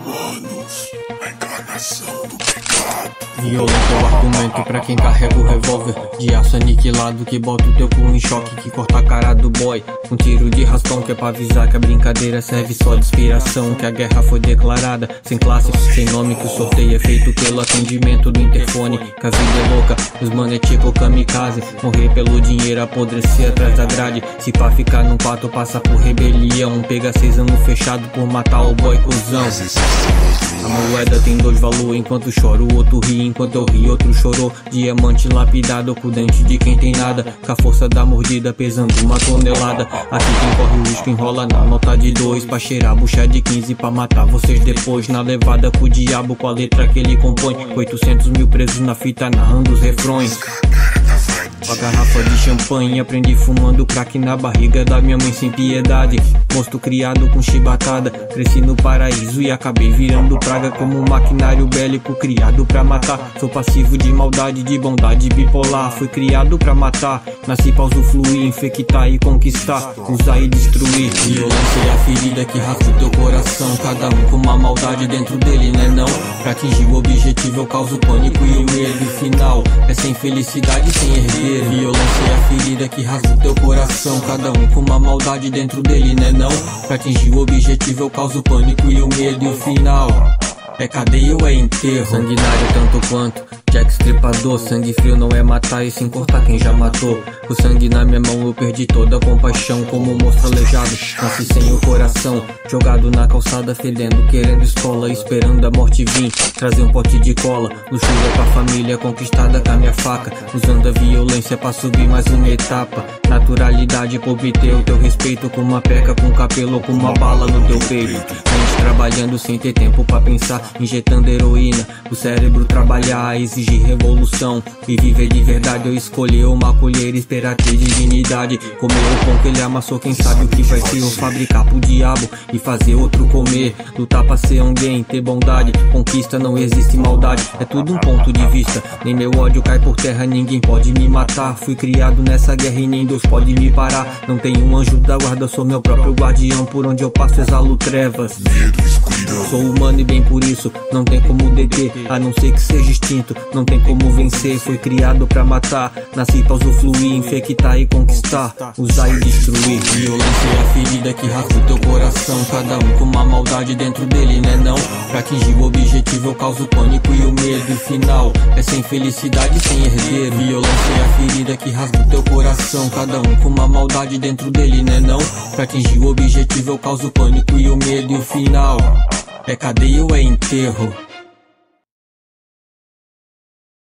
Manos, a encarnação do pecado. Violento é o argumento pra quem carrega o revólver de aço aniquilado, que bota o teu cu em choque, que corta a cara do boy. Um tiro de raspão que é pra avisar que a brincadeira serve só de inspiração, que a guerra foi declarada, sem classe, sem nome, que o sorteio é feito pelo atendimento do interfone. Que a vida é louca, os mano é tipo kamikaze, morrer pelo dinheiro, apodrecer atrás da grade. Se pá ficar num pato, passa por rebelião, pega 6 anos fechado por matar o boy cuzão. A moeda tem 2 valores, enquanto choro o outro ri, enquanto eu ri outro chorou. Diamante lapidado com o dente de quem tem nada, com a força da mordida pesando 1 tonelada. Aqui quem corre o risco enrola na nota de 2, pra cheirar bucha de 15 pra matar vocês depois. Na levada com o diabo, com a letra que ele compõe, 800 mil presos na fita narrando os refrões. Com a garrafa de champanhe aprendi fumando crack na barriga da minha mãe sem piedade. Mosto criado com chibatada, cresci no paraíso e acabei virando praga como um maquinário bélico criado pra matar. Sou passivo de maldade, de bondade bipolar, fui criado pra matar. Nasci pra usufruir, infectar e conquistar, usar e destruir. Violência é a ferida que rasga o teu coração, cada um com uma maldade dentro dele, né não? Pra atingir o objetivo eu causo pânico e o medo final é sem felicidade, sem herdeiro. Violência é a ferida que rasga o teu coração, cada um com uma maldade dentro dele, né não? Pra atingir o objetivo eu causo pânico e o medo e o final é cadeia ou é enterro. Sanguinário tanto quanto Jack Stripador, sangue frio não é matar e sim cortar quem já matou. O sangue na minha mão eu perdi toda a compaixão, como um monstro aleijado, nasci sem o coração. Jogado na calçada fedendo, querendo escola, esperando a morte vir trazer um pote de cola. Luxúria pra família conquistada com a minha faca, usando a violência pra subir mais uma etapa. Naturalidade pra obter o teu respeito, com uma peca, com um capelo ou com uma bala no teu peito. Mente trabalhando sem ter tempo pra pensar, injetando heroína, o cérebro trabalhar, exigir revolução e viver de verdade. Eu escolhi uma colher, esperar ter dignidade, comer o pão que ele amassou, quem sabe o que vai ser. Ou fabricar pro diabo e fazer outro comer, lutar pra ser alguém, ter bondade. Conquista, não existe maldade, é tudo um ponto de vista. Nem meu ódio cai por terra, ninguém pode me matar. Fui criado nessa guerra e nem Deus pode me parar. Não tenho um anjo da guarda, sou meu próprio guardião, por onde eu passo exalo trevas. Sou humano e bem por isso não tem como deter, a não ser que seja extinto, não tem como vencer. Fui criado pra matar, nasci pra usufruir, infectar e conquistar, usar e destruir. Violência é a ferida que rasga o teu coração, cada um com uma maldade dentro dele, né não? Pra atingir o objetivo eu causo pânico e o medo, e final é sem felicidade, sem herdeiro. Violência é a ferida que rasga o teu coração, cada um com uma maldade dentro dele, né não? Pra atingir o objetivo eu causo pânico e o medo, e o final é cadeia ou é enterro?